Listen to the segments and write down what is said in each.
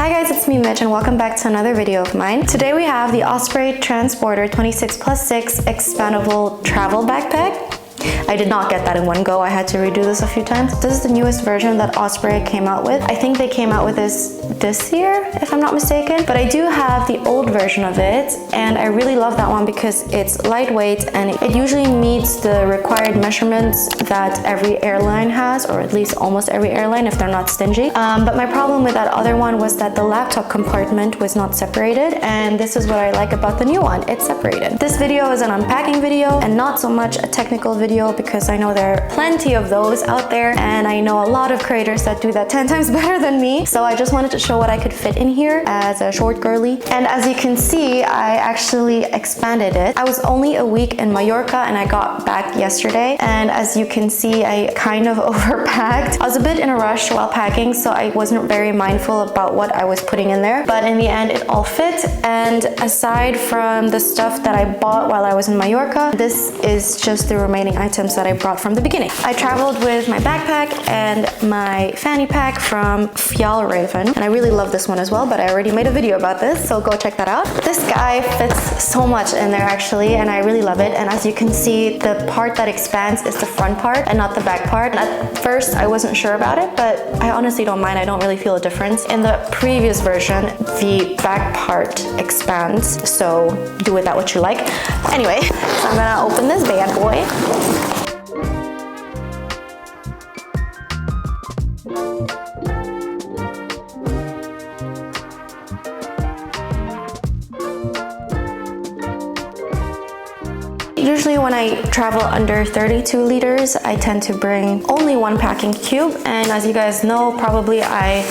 Hi guys, it's me Mitch and welcome back to another video of mine. Today we have the Osprey Transporter 26+6 expandable travel backpack. I did not get that in one go. I had to redo this a few times. This is the newest version that Osprey came out with. I think they came out with this year, if I'm not mistaken. But I do have the old version of it, and I really love that one because it's lightweight and it usually meets the required measurements that every airline has, or at least almost every airline if they're not stingy. But my problem with that other one was that the laptop compartment was not separated, and this is what I like about the new one. It's separated. This video is an unpacking video and not so much a technical video, because I know there are plenty of those out there and I know a lot of creators that do that 10 times better than me. So I just wanted to show what I could fit in here as a short girly. And as you can see, I actually expanded it. I was only a week in Mallorca and I got back yesterday. And as you can see, I kind of overpacked. I was a bit in a rush while packing, so I wasn't very mindful about what I was putting in there. But in the end, it all fit. And aside from the stuff that I bought while I was in Mallorca, this is just the remaining items that I brought from the beginning. I traveled with my backpack and my fanny pack from Fjallraven, and I really love this one as well, but I already made a video about this, so go check that out. This guy fits so much in there actually, and I really love it. And as you can see, the part that expands is the front part and not the back part. At first I wasn't sure about it, but I honestly don't mind. I don't really feel a difference. In the previous version, the back part expands, so do with that what you like. Anyway, so I'm gonna open this bad boy. Usually when I travel under 32 liters, I tend to bring only one packing cube. And as you guys know, probably I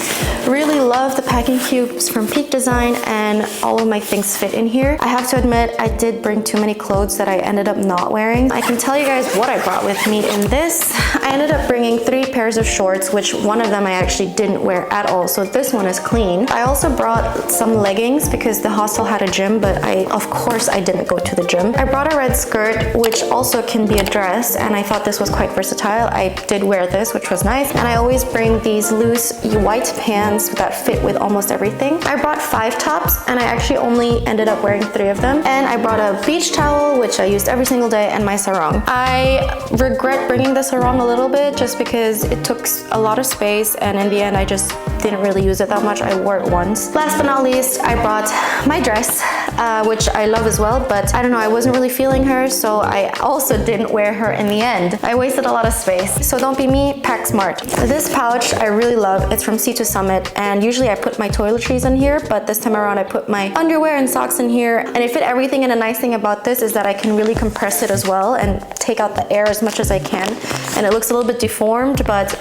really love the packing cubes from Peak Design, and all of my things fit in here. I have to admit, I did bring too many clothes that I ended up not wearing. I can tell you guys what I brought with me in this. I ended up bringing 3 pairs of shorts, which one of them I actually didn't wear at all. So this one is clean. I also brought some leggings because the hostel had a gym, but of course I didn't go to the gym. I brought a red skirt, which also can be a dress, and I thought this was quite versatile. I did wear this, which was nice. And I always bring these loose white pants that fit with almost everything. I brought 5 tops, and I actually only ended up wearing 3 of them. And I brought a beach towel, which I used every single day, and my sarong. I regret bringing the sarong a little bit just because it took a lot of space, and in the end I just didn't really use it that much. I wore it once. Last but not least, I brought my dress, which I love as well, but I don't know, I wasn't really feeling her, so I also didn't wear her in the end. I wasted a lot of space. So don't be me, pack smart. This pouch I really love. It's from Sea to Summit, and usually I put my toiletries in here, but this time around I put my underwear and socks in here, and it fit everything. And a nice thing about this is that I can really compress it as well and take out the air as much as I can. And it looks a little bit deformed, but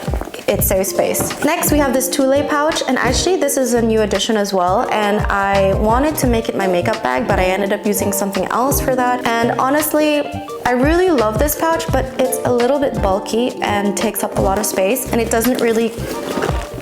it saves space. Next, we have this two-lay pouch, and actually this is a new addition as well, and I wanted to make it my makeup bag, but I ended up using something else for that. And honestly, I really love this pouch, but it's a little bit bulky and takes up a lot of space, and it doesn't really,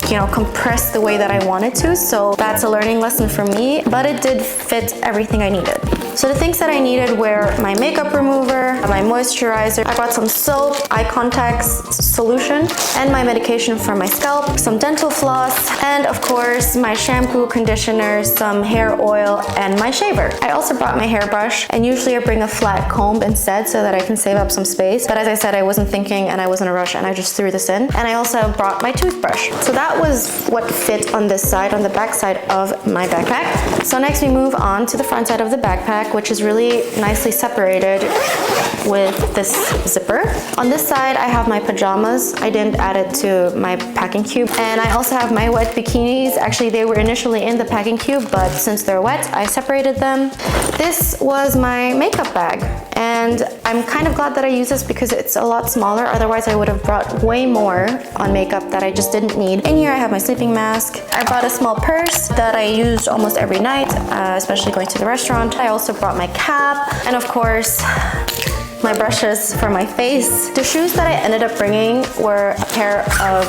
you know, compress the way that I wanted to, so that's a learning lesson for me, but it did fit everything I needed. So the things that I needed were my makeup remover, my moisturizer, I brought some soap, eye contact solution, and my medication for my scalp, some dental floss, and of course my shampoo, conditioner, some hair oil, and my shaver. I also brought my hairbrush, and usually I bring a flat comb instead so that I can save up some space, but as I said, I wasn't thinking and I was in a rush and I just threw this in. And I also brought my toothbrush. So that was what fit on this side, on the back side of my backpack. So next we move on to the front side of the backpack, which is really nicely separated with this zipper. On this side, I have my pajamas. I didn't add it to my packing cube. And I also have my wet bikinis. Actually, they were initially in the packing cube, but since they're wet, I separated them. This was my makeup bag, and I'm kind of glad that I use this because it's a lot smaller. Otherwise, I would have brought way more on makeup that I just didn't need. In here, I have my sleeping mask. I brought a small purse that I used almost every night, especially going to the restaurant. I also brought my cap, and of course, my brushes for my face. The shoes that I ended up bringing were a pair of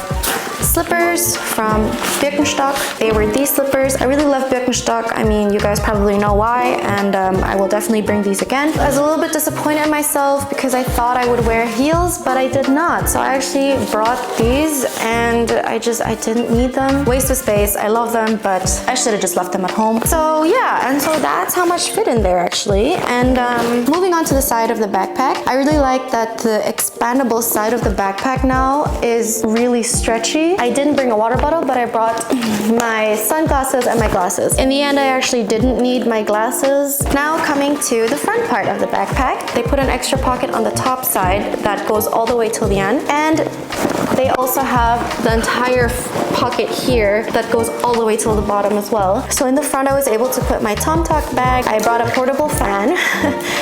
slippers from Birkenstock. They were these slippers. I really love Birkenstock. I mean, you guys probably know why, and I will definitely bring these again. I was a little bit disappointed in myself because I thought I would wear heels, but I did not. So I actually brought these, and I didn't need them. Waste of space. I love them, but I should have just left them at home. So yeah, and so that's how much fit in there actually. And moving on to the side of the backpack, I really like that the expandable side of the backpack now is really stretchy. I didn't bring a water bottle, but I brought my sunglasses and my glasses. In the end, I actually didn't need my glasses. Now coming to the front part of the backpack, they put an extra pocket on the top side that goes all the way till the end, and they also have the entire pocket here that goes all the way till the bottom as well. So in the front, I was able to put my TomTalk bag. I brought a portable fan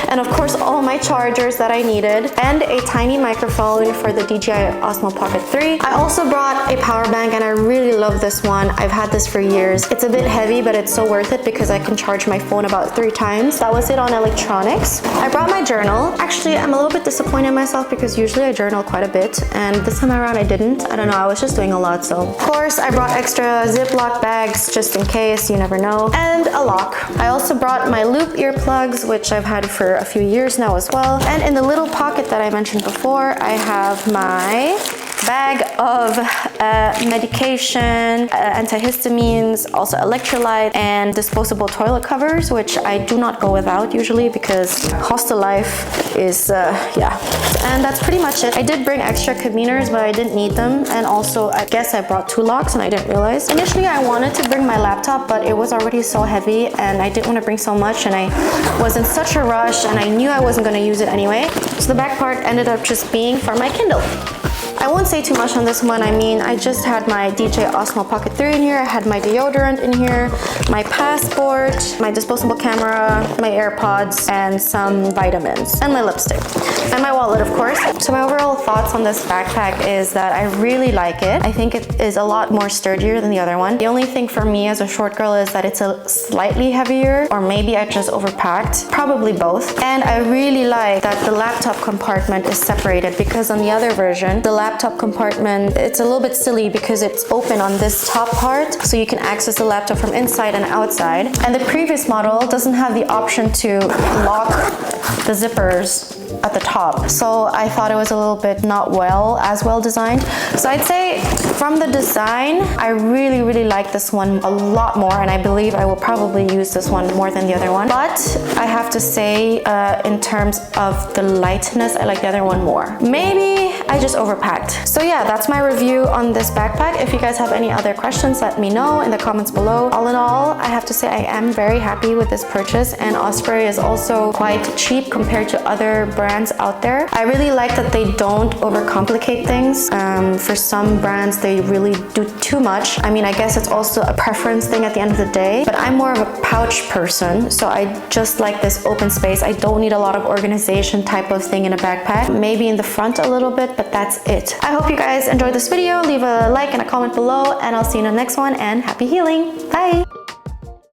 and of course all my chargers that I needed, and a tiny microphone for the DJI Osmo Pocket 3. I also brought a power bank, and I really love this one. I've had this for years. It's a bit heavy, but it's so worth it because I can charge my phone about 3 times. That was it on electronics. I brought my journal. Actually, I'm a little bit disappointed in myself because usually I journal quite a bit, and this time around I didn't. I don't know, I was just doing a lot. So of course I brought extra Ziploc bags just in case, you never know, and a lock. I also brought my loop earplugs, which I've had for a few years now as well. And in the little pocket that I mentioned before, I have my bag of medication, antihistamines, also electrolyte, and disposable toilet covers, which I do not go without usually because hostel life is, yeah. And that's pretty much it. I did bring extra carabiners, but I didn't need them. And also, I guess I brought 2 locks and I didn't realize. Initially, I wanted to bring my laptop, but it was already so heavy and I didn't want to bring so much, and I was in such a rush and I knew I wasn't going to use it anyway. So the back part ended up just being for my Kindle. I won't say too much on this one. I mean, I just had my DJI Osmo Pocket 3 in here, I had my deodorant in here, my passport, my disposable camera, my AirPods, and some vitamins, and my lipstick, and my wallet, of course. So my overall thoughts on this backpack is that I really like it. I think it is a lot more sturdier than the other one. The only thing for me as a short girl is that it's a slightly heavier, or maybe I just overpacked, probably both. And I really like that the laptop compartment is separated, because on the other version, the laptop compartment, it's a little bit silly because it's open on this top part, so you can access the laptop from inside and outside. And the previous model doesn't have the option to lock the zippers at the top. So I thought it was a little bit not as well designed. So I'd say from the design, I really like this one a lot more, and I believe I will probably use this one more than the other one. But I have to say, in terms of the lightness, I like the other one more. Maybe I just overpacked. So yeah, that's my review on this backpack. If you guys have any other questions, let me know in the comments below. All in all, I have to say I am very happy with this purchase, and Osprey is also quite cheap compared to other brands out there. I really like that they don't overcomplicate things. For some brands, they really do too much. I mean, I guess it's also a preference thing at the end of the day, but I'm more of a pouch person, so I just like this open space. I don't need a lot of organization type of thing in a backpack. Maybe in the front a little bit, but that's it. I hope you guys enjoyed this video. Leave a like and a comment below, and I'll see you in the next one, and happy healing. Bye!